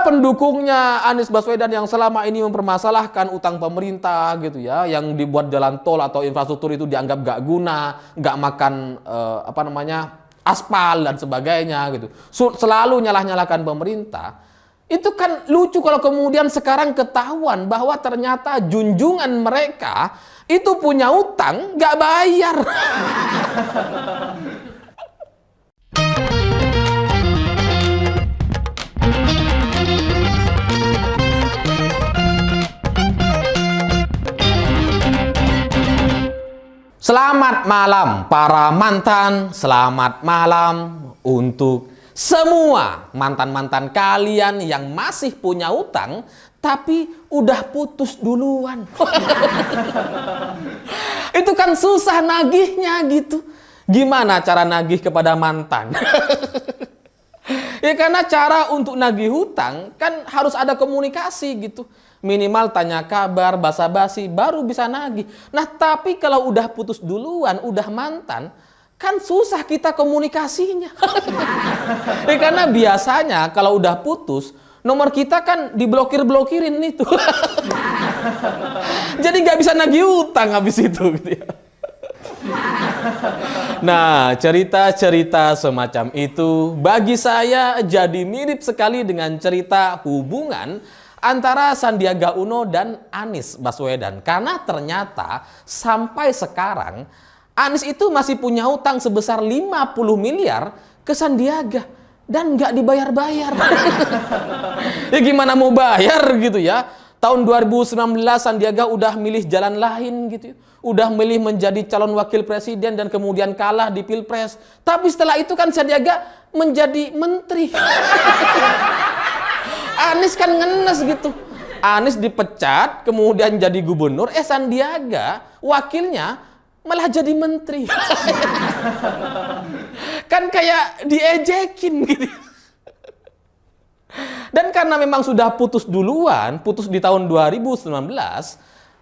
pendukungnya Anies Baswedan yang selama ini mempermasalahkan utang pemerintah gitu ya, yang dibuat jalan tol atau infrastruktur itu dianggap gak guna, gak makan aspal dan sebagainya gitu, selalu nyalah-nyalahkan pemerintah. Itu kan lucu kalau kemudian sekarang ketahuan bahwa ternyata junjungan mereka itu punya utang gak bayar. Selamat malam para mantan, selamat malam untuk semua mantan-mantan kalian yang masih punya utang tapi udah putus duluan. Itu kan susah nagihnya gitu. Gimana cara nagih kepada mantan? Ya karena cara untuk nagih hutang kan harus ada komunikasi gitu. Minimal tanya kabar, basa-basi, baru bisa nagih. Nah tapi kalau udah putus duluan, udah mantan, kan susah kita komunikasinya. Ya karena biasanya kalau udah putus, nomor kita kan diblokir-blokirin itu. Jadi nggak bisa nagih hutang habis itu gitu ya. Nah, cerita-cerita semacam itu bagi saya jadi mirip sekali dengan cerita hubungan antara Sandiaga Uno dan Anies Baswedan. Karena ternyata sampai sekarang Anies itu masih punya utang sebesar 50 miliar ke Sandiaga dan nggak dibayar-bayar. Ya gimana mau bayar gitu ya? Tahun 2019 Sandiaga udah milih jalan lain gitu ya. Udah milih menjadi calon wakil presiden dan kemudian kalah di Pilpres. Tapi setelah itu kan Sandiaga menjadi menteri. Anies kan ngenes gitu. Anies dipecat, kemudian jadi gubernur. Sandiaga, wakilnya, malah jadi menteri. Kan kayak diejekin gitu. Dan karena memang sudah putus duluan, putus di tahun 2019,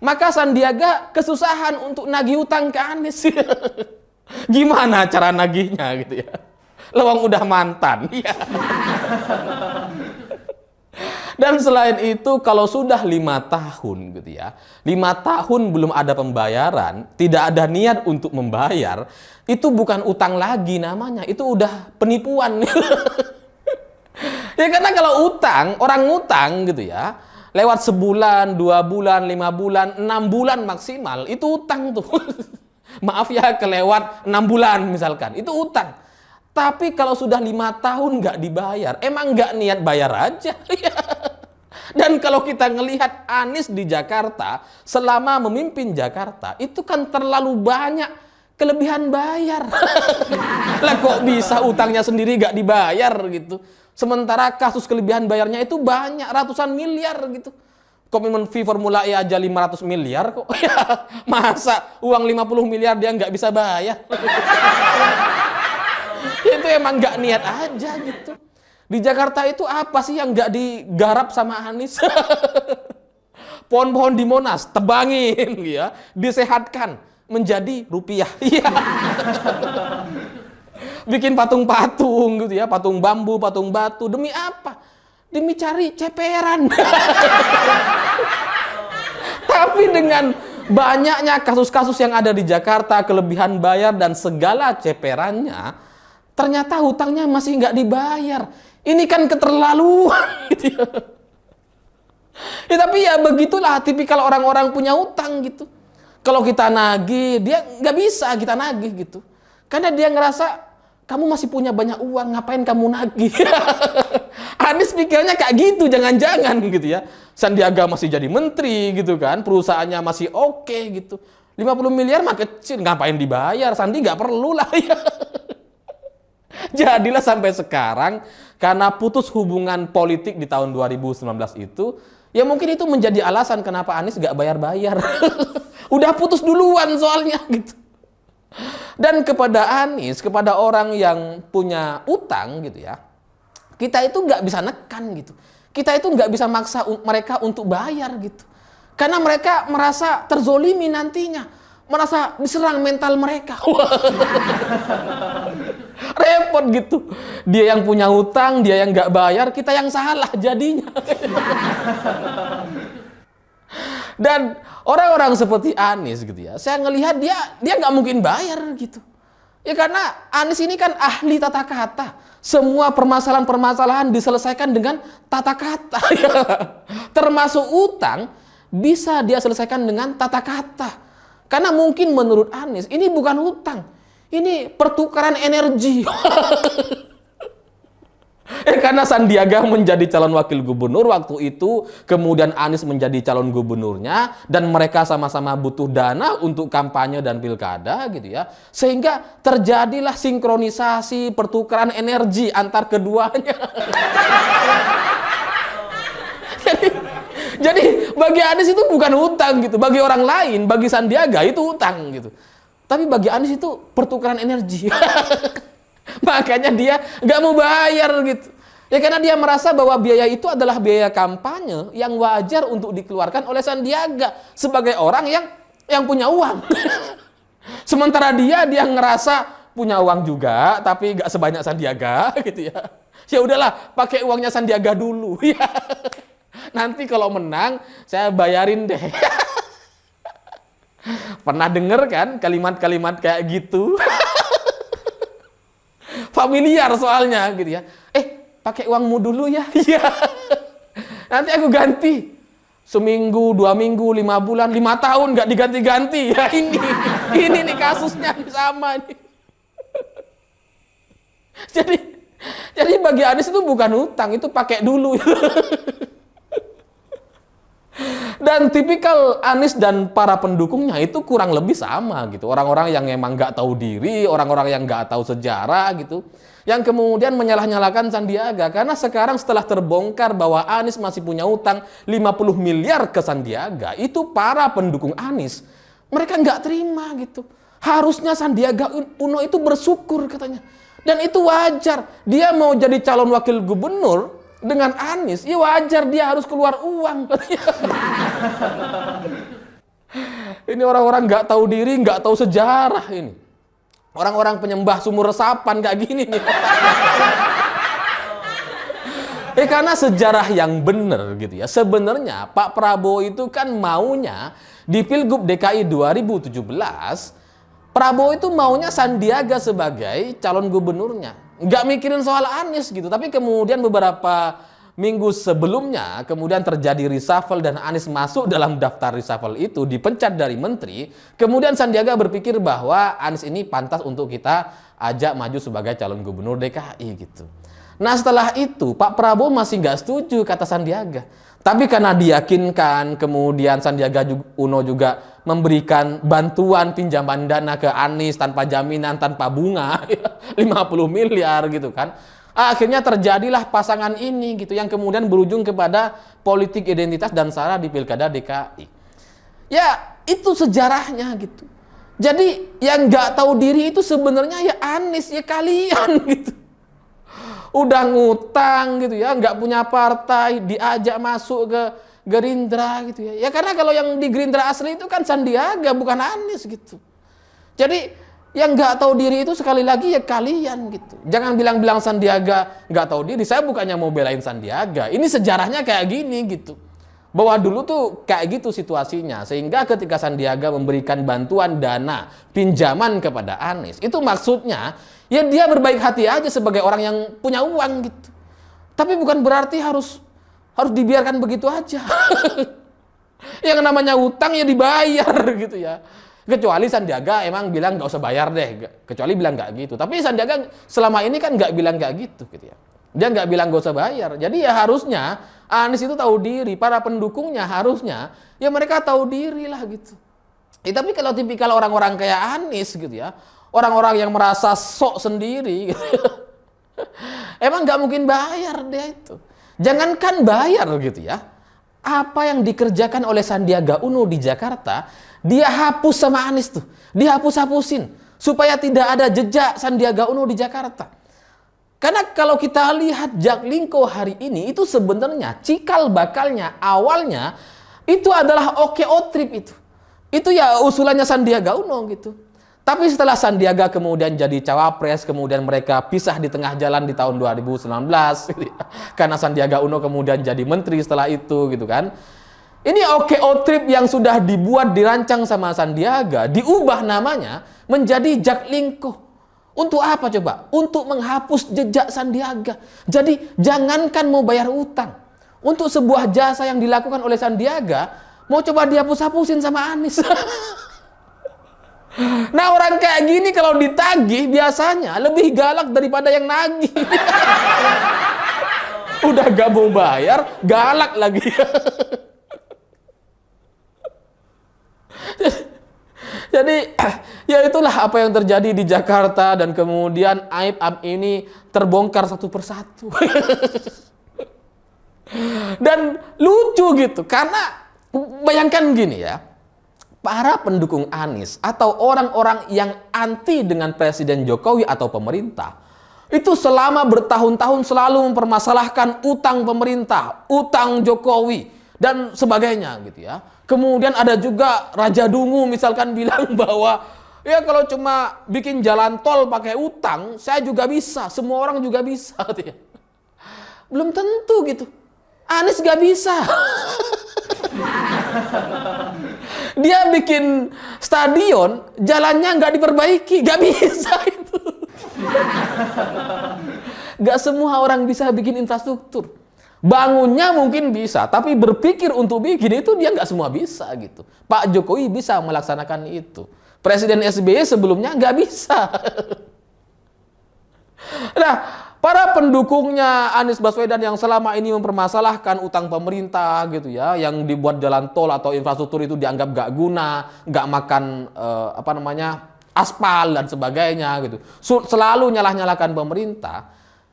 maka Sandiaga kesusahan untuk nagih utang ke Anies. Gimana cara nagihnya gitu ya? Lewang udah mantan. Ya. Dan selain itu kalau sudah 5 tahun gitu ya, 5 tahun belum ada pembayaran, tidak ada niat untuk membayar, itu bukan utang lagi namanya, itu udah penipuan. Ya karena kalau utang, orang ngutang gitu ya, lewat sebulan, 2 bulan, 5 bulan, 6 bulan maksimal, itu utang tuh. Maaf ya kelewat 6 bulan misalkan, itu utang. Tapi kalau sudah 5 tahun nggak dibayar, emang nggak niat bayar aja. Dan kalau kita ngelihat Anies di Jakarta, selama memimpin Jakarta, itu kan terlalu banyak kelebihan bayar. Lah kok bisa utangnya sendiri nggak dibayar gitu. Sementara kasus kelebihan bayarnya itu banyak, ratusan miliar gitu. Komitmen fee Formula E aja 500 miliar kok. Masa uang 50 miliar dia nggak bisa bayar? Itu emang nggak niat aja gitu. Di Jakarta itu apa sih yang nggak digarap sama Anies? Pohon-pohon di Monas, tebangin ya, disehatkan menjadi rupiah. Bikin patung-patung gitu ya, patung bambu, patung batu, demi apa? Demi cari ceperan. Tapi dengan banyaknya kasus-kasus yang ada di Jakarta, kelebihan bayar dan segala ceperannya, ternyata hutangnya masih nggak dibayar. Ini kan keterlaluan gitu ya. Ya tapi ya begitulah tipikal orang-orang punya utang gitu. Kalau kita nagih, dia nggak bisa kita nagih gitu. Karena dia ngerasa kamu masih punya banyak uang, ngapain kamu nagih? Anies pikirnya kayak gitu, jangan-jangan gitu ya. Sandiaga masih jadi menteri gitu kan, perusahaannya masih oke gitu. 50 miliar mah kecil, ngapain dibayar? Sandi nggak perlu lah ya. Jadilah sampai sekarang, karena putus hubungan politik di tahun 2019 itu, ya mungkin itu menjadi alasan kenapa Anies nggak bayar-bayar. Udah putus duluan soalnya gitu. Dan kepada Anies, kepada orang yang punya utang gitu ya, kita itu nggak bisa nekan gitu. Kita itu nggak bisa maksa mereka untuk bayar gitu. Karena mereka merasa terzolimi nantinya. Merasa diserang mental mereka. Repot gitu. Dia yang punya hutang, dia yang nggak bayar, kita yang salah jadinya. Dan orang-orang seperti Anies gitu ya, saya ngelihat dia nggak mungkin bayar gitu. Ya karena Anies ini kan ahli tata kata. Semua permasalahan-permasalahan diselesaikan dengan tata kata. Termasuk utang bisa dia selesaikan dengan tata kata. Karena mungkin menurut Anies ini bukan utang. Ini pertukaran energi. Karena Sandiaga menjadi calon wakil gubernur waktu itu, kemudian Anies menjadi calon gubernurnya, dan mereka sama-sama butuh dana untuk kampanye dan pilkada gitu ya. Sehingga terjadilah sinkronisasi pertukaran energi antar keduanya. Jadi bagi Anies itu bukan hutang gitu, bagi orang lain, bagi Sandiaga itu hutang gitu. Tapi bagi Anies itu pertukaran energi. Makanya dia nggak mau bayar gitu. Ya karena dia merasa bahwa biaya itu adalah biaya kampanye yang wajar untuk dikeluarkan oleh Sandiaga sebagai orang yang punya uang. Sementara dia ngerasa punya uang juga, tapi nggak sebanyak Sandiaga gitu ya. Ya udahlah, pakai uangnya Sandiaga dulu ya. Nanti kalau menang saya bayarin deh. Pernah denger kan kalimat-kalimat kayak gitu? Familiar soalnya gitu ya. Pakai uangmu dulu ya. Iya. Nanti aku ganti. Seminggu, 2 minggu, 5 bulan, 5 tahun nggak diganti-ganti. Ya ini nih kasusnya sama nih. Jadi bagi Anies itu bukan hutang, itu pakai dulu. Dan tipikal Anies dan para pendukungnya itu kurang lebih sama gitu. Orang-orang yang emang nggak tahu diri, orang-orang yang nggak tahu sejarah gitu. Yang kemudian menyalah-nyalakan Sandiaga. Karena sekarang setelah terbongkar bahwa Anies masih punya utang 50 miliar ke Sandiaga, itu para pendukung Anies, mereka nggak terima gitu. Harusnya Sandiaga Uno itu bersyukur katanya. Dan itu wajar. Dia mau jadi calon wakil gubernur dengan Anies, ya wajar dia harus keluar uang. Ini orang-orang nggak tahu diri, nggak tahu sejarah ini. Orang-orang penyembah sumur resapan kayak gini nih. Karena sejarah yang benar gitu ya. Sebenarnya Pak Prabowo itu kan maunya di Pilgub DKI 2017, Prabowo itu maunya Sandiaga sebagai calon gubernurnya. Nggak mikirin soal Anies gitu, tapi kemudian beberapa minggu sebelumnya kemudian terjadi reshuffle dan Anies masuk dalam daftar reshuffle itu, dipecat dari menteri. Kemudian Sandiaga berpikir bahwa Anies ini pantas untuk kita ajak maju sebagai calon gubernur DKI gitu. Nah setelah itu Pak Prabowo masih nggak setuju kata Sandiaga. Tapi karena diyakinkan, kemudian Sandiaga Uno juga memberikan bantuan pinjaman dana ke Anies tanpa jaminan, tanpa bunga, 50 miliar gitu kan. Akhirnya terjadilah pasangan ini gitu, yang kemudian berujung kepada politik identitas dan sara di Pilkada DKI. Ya itu sejarahnya gitu. Jadi yang nggak tahu diri itu sebenarnya ya Anies, ya kalian gitu. Udah ngutang gitu ya, nggak punya partai, diajak masuk ke Gerindra gitu ya. Ya karena kalau yang di Gerindra asli itu kan Sandiaga, bukan Anies gitu. Jadi yang nggak tahu diri itu sekali lagi ya kalian gitu. Jangan bilang-bilang Sandiaga nggak tahu diri. Saya bukannya mau belain Sandiaga. Ini sejarahnya kayak gini gitu. Bahwa dulu tuh kayak gitu situasinya. Sehingga ketika Sandiaga memberikan bantuan dana, pinjaman kepada Anies, itu maksudnya ya dia berbaik hati aja sebagai orang yang punya uang gitu. Tapi bukan berarti harus dibiarkan begitu aja. Yang namanya utang ya dibayar gitu ya. Kecuali Sandiaga emang bilang nggak usah bayar deh. Kecuali bilang nggak gitu. Tapi Sandiaga selama ini kan nggak bilang nggak gitu ya. Dia nggak bilang nggak usah bayar. Jadi ya harusnya Anies itu tahu diri. Para pendukungnya harusnya ya mereka tahu diri lah gitu. Tapi kalau tipikal orang-orang kayak Anies gitu ya, orang-orang yang merasa sok sendiri gitu, emang nggak mungkin bayar dia itu. Jangankan bayar gitu ya, apa yang dikerjakan oleh Sandiaga Uno di Jakarta, dia hapus sama Anies tuh, dihapus-hapusin supaya tidak ada jejak Sandiaga Uno di Jakarta. Karena kalau kita lihat Jaklingko hari ini, itu sebenarnya cikal bakalnya awalnya itu adalah OKO Trip itu. Itu ya usulannya Sandiaga Uno gitu. Tapi setelah Sandiaga kemudian jadi cawapres, kemudian mereka pisah di tengah jalan di tahun 2019, gitu ya. Karena Sandiaga Uno kemudian jadi menteri setelah itu, gitu kan. Ini OKO Trip yang sudah dibuat, dirancang sama Sandiaga, diubah namanya menjadi Jaklingko. Untuk apa coba? Untuk menghapus jejak Sandiaga. Jadi jangankan mau bayar utang, untuk sebuah jasa yang dilakukan oleh Sandiaga, mau coba dihapus-hapusin sama Anies. Nah, orang kayak gini kalau ditagih biasanya lebih galak daripada yang nagih. Udah gak mau bayar, galak lagi. Jadi ya itulah apa yang terjadi di Jakarta, dan kemudian aib-aib ini terbongkar satu persatu. Dan lucu gitu, karena bayangkan gini ya, para pendukung Anies atau orang-orang yang anti dengan Presiden Jokowi atau pemerintah itu selama bertahun-tahun selalu mempermasalahkan utang pemerintah, utang Jokowi dan sebagainya gitu ya. Kemudian ada juga Raja Dungu misalkan bilang bahwa ya kalau cuma bikin jalan tol pakai utang, saya juga bisa, semua orang juga bisa gitu ya. Belum tentu gitu. Anies gak bisa. Dia bikin stadion, jalannya nggak diperbaiki, nggak bisa itu. Nggak semua orang bisa bikin infrastruktur. Bangunnya mungkin bisa, tapi berpikir untuk bikin itu dia nggak semua bisa gitu. Pak Jokowi bisa melaksanakan itu. Presiden SBY sebelumnya nggak bisa. Nah, para pendukungnya Anies Baswedan yang selama ini mempermasalahkan utang pemerintah gitu ya, yang dibuat jalan tol atau infrastruktur itu dianggap gak guna, gak makan aspal dan sebagainya gitu, selalu nyalah-nyalahkan pemerintah.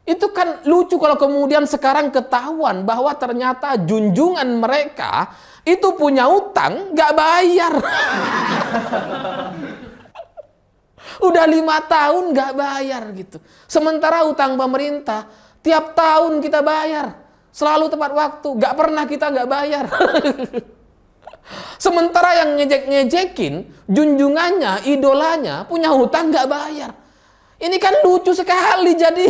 Itu kan lucu kalau kemudian sekarang ketahuan bahwa ternyata junjungan mereka itu punya utang gak bayar. Udah 5 tahun nggak bayar gitu. Sementara utang pemerintah tiap tahun kita bayar, selalu tepat waktu, nggak pernah kita nggak bayar. Sementara yang ngejek-ngejekin junjungannya, idolanya punya hutang nggak bayar. Ini kan lucu sekali jadi.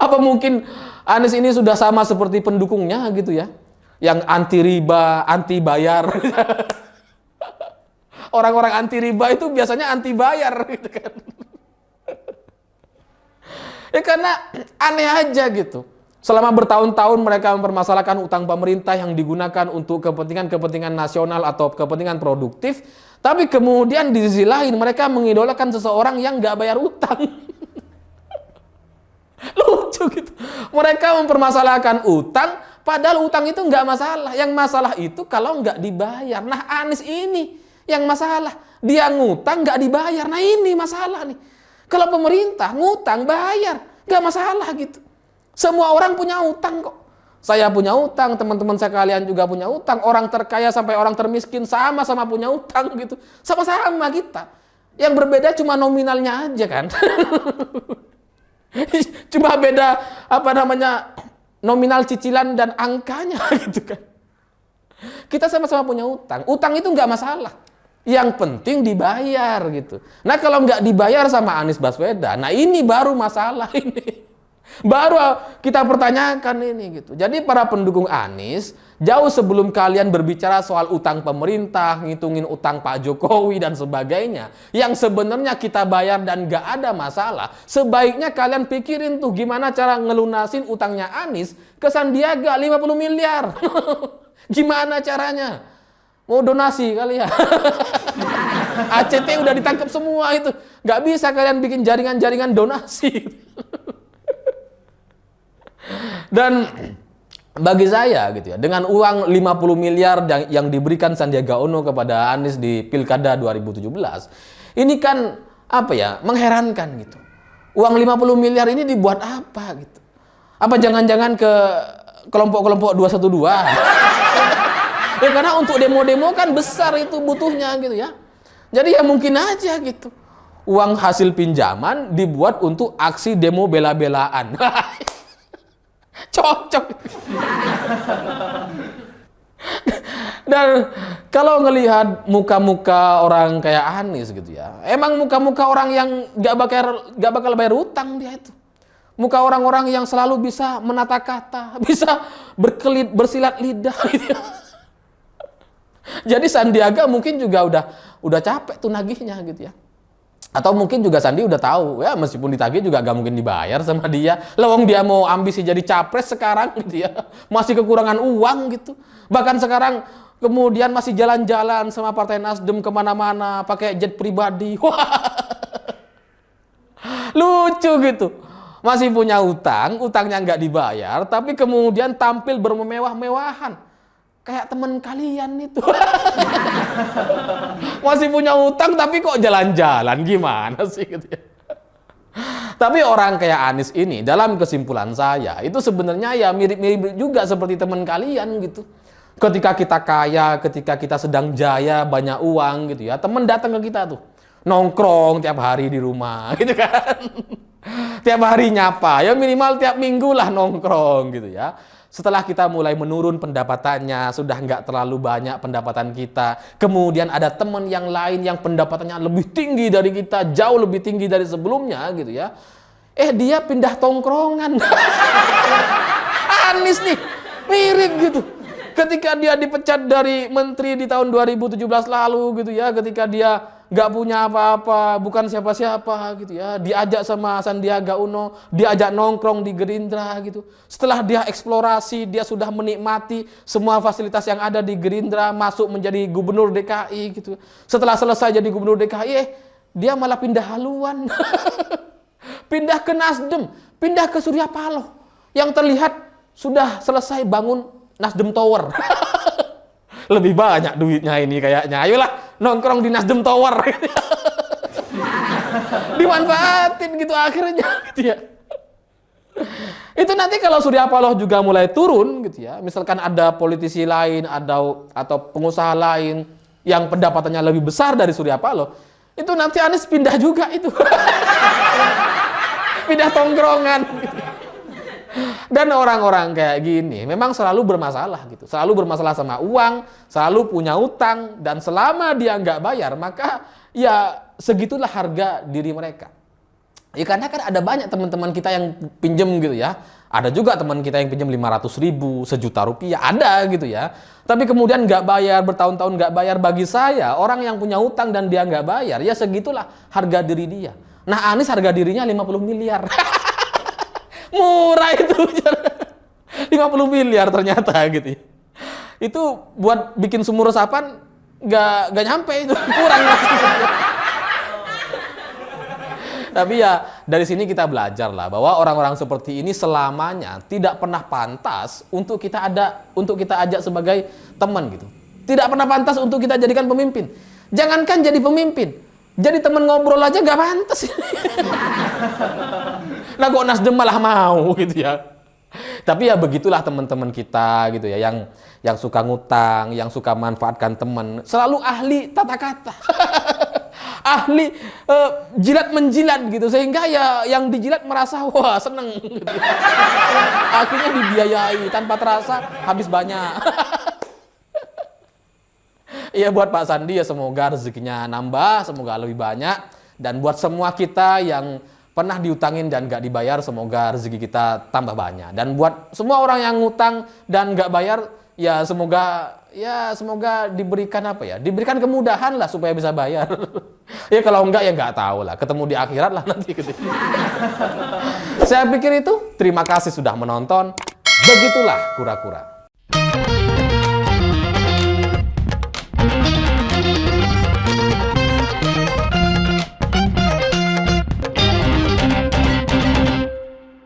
Apa mungkin Anies ini sudah sama seperti pendukungnya gitu ya, yang anti riba, anti bayar. Orang-orang anti riba itu biasanya anti bayar gitu kan. Ya karena aneh aja gitu. Selama bertahun-tahun mereka mempermasalahkan utang pemerintah yang digunakan untuk kepentingan-kepentingan nasional atau kepentingan produktif, tapi kemudian di sisi lain mereka mengidolakan seseorang yang nggak bayar utang. Lucu gitu. Mereka mempermasalahkan utang, padahal utang itu nggak masalah. Yang masalah itu kalau nggak dibayar. Nah, Anies ini yang masalah, dia ngutang nggak dibayar. Nah ini masalah nih. Kalau pemerintah ngutang bayar, nggak masalah gitu. Semua orang punya utang kok. Saya punya utang, teman-teman saya kalian juga punya utang. Orang terkaya sampai orang termiskin sama-sama punya utang gitu. Sama-sama kita. Yang berbeda cuma nominalnya aja kan. Cuma beda nominal cicilan dan angkanya gitu kan. Kita sama-sama punya utang. Utang itu nggak masalah. Yang penting dibayar gitu. Nah kalau nggak dibayar sama Anies Baswedan, nah ini baru masalah ini. Baru kita pertanyakan ini gitu. Jadi para pendukung Anies, jauh sebelum kalian berbicara soal utang pemerintah, ngitungin utang Pak Jokowi dan sebagainya, yang sebenarnya kita bayar dan nggak ada masalah, sebaiknya kalian pikirin tuh gimana cara ngelunasin utangnya Anies ke Sandiaga 50 miliar. Gimana caranya? Mau donasi kali ya? ACT udah ditangkap semua itu. Nggak bisa kalian bikin jaringan-jaringan donasi. Dan bagi saya gitu ya, dengan uang 50 miliar yang diberikan Sandiaga Uno kepada Anies di Pilkada 2017, ini kan mengherankan gitu. Uang 50 miliar ini dibuat apa gitu? Apa jangan-jangan ke kelompok-kelompok 212? Ya karena untuk demo-demo kan besar itu butuhnya gitu ya. Jadi ya mungkin aja gitu. Uang hasil pinjaman dibuat untuk aksi demo bela-belaan. Cocok. Dan kalau ngelihat muka-muka orang kayak Anies gitu ya, emang muka-muka orang yang gak bakal bayar utang dia itu. Muka orang-orang yang selalu bisa menata kata, bisa bersilat lidah gitu ya. Jadi Sandiaga mungkin juga udah capek tuh nagihnya gitu ya. Atau mungkin juga Sandi udah tahu ya, meskipun ditagih juga gak mungkin dibayar sama dia. Lawang dia mau ambisi jadi capres sekarang gitu ya, masih kekurangan uang gitu. Bahkan sekarang kemudian masih jalan-jalan sama Partai Nasdem kemana-mana pakai jet pribadi. Wah, lucu gitu. Masih punya utang, utangnya nggak dibayar, tapi kemudian tampil bermewah-mewahan. Kayak teman kalian itu. Masih punya utang tapi kok jalan-jalan, gimana sih gitu ya. Tapi orang kayak Anies ini, dalam kesimpulan saya, itu sebenarnya ya mirip-mirip juga seperti teman kalian gitu. Ketika kita kaya, ketika kita sedang jaya, banyak uang gitu ya, teman datang ke kita tuh, nongkrong tiap hari di rumah gitu kan. Tiap hari nyapa, ya minimal tiap minggu lah nongkrong gitu ya. Setelah kita mulai menurun pendapatannya, sudah nggak terlalu banyak pendapatan kita, kemudian ada teman yang lain yang pendapatannya lebih tinggi dari kita, jauh lebih tinggi dari sebelumnya gitu ya. Dia pindah tongkrongan. Anies nih, mirip gitu. Ketika dia dipecat dari menteri di tahun 2017 lalu gitu ya, ketika dia nggak punya apa-apa, bukan siapa-siapa gitu ya, diajak sama Sandiaga Uno, diajak nongkrong di Gerindra gitu. Setelah dia eksplorasi, dia sudah menikmati semua fasilitas yang ada di Gerindra, masuk menjadi gubernur DKI gitu. Setelah selesai jadi gubernur DKI, dia malah pindah haluan. Pindah ke Nasdem, pindah ke Surya Paloh, yang terlihat sudah selesai bangun Nasdem Tower. Lebih banyak duitnya ini kayaknya. Ayolah nongkrong di Nasdem Tower. Dimanfaatin gitu akhirnya gitu ya. Itu nanti kalau Surya Paloh juga mulai turun gitu ya. Misalkan ada politisi lain atau pengusaha lain yang pendapatannya lebih besar dari Surya Paloh, itu nanti Anies pindah juga itu. Pindah tongkrongan gitu. Dan orang-orang kayak gini memang selalu bermasalah gitu. Selalu bermasalah sama uang, selalu punya utang, dan selama dia nggak bayar, maka ya segitulah harga diri mereka. Ya karena kan ada banyak teman-teman kita yang pinjem gitu ya. Ada juga teman kita yang pinjem 500.000, sejuta rupiah, ada gitu ya. Tapi kemudian nggak bayar, bertahun-tahun nggak bayar. Bagi saya, orang yang punya utang dan dia nggak bayar, ya segitulah harga diri dia. Nah, Anies harga dirinya 50 miliar. Murah itu. 50 miliar ternyata gitu ya. Itu buat bikin sumur resapan nggak nyampe itu, kurang. Tapi ya dari sini kita belajar lah bahwa orang-orang seperti ini selamanya tidak pernah pantas untuk kita ajak sebagai teman gitu. Tidak pernah pantas untuk kita jadikan pemimpin. Jangankan jadi pemimpin, jadi teman ngobrol aja nggak pantas. Nah kok Nasdem malah mau gitu ya. Tapi ya begitulah teman-teman kita gitu ya, yang suka ngutang, yang suka manfaatkan teman, selalu ahli tata kata. Ahli jilat menjilat gitu, sehingga ya yang dijilat merasa wah seneng gitu. Akhirnya dibiayai tanpa terasa habis banyak. Ya buat Pak Sandi ya semoga rezekinya nambah, semoga lebih banyak, dan buat semua kita yang pernah diutangin dan nggak dibayar, semoga rezeki kita tambah banyak. Dan buat semua orang yang ngutang dan nggak bayar, ya semoga diberikan diberikan kemudahan lah supaya bisa bayar. Ya kalau enggak ya nggak tahu lah, ketemu di akhirat lah nanti gitu. Saya pikir itu. Terima kasih sudah menonton. Begitulah kura-kura.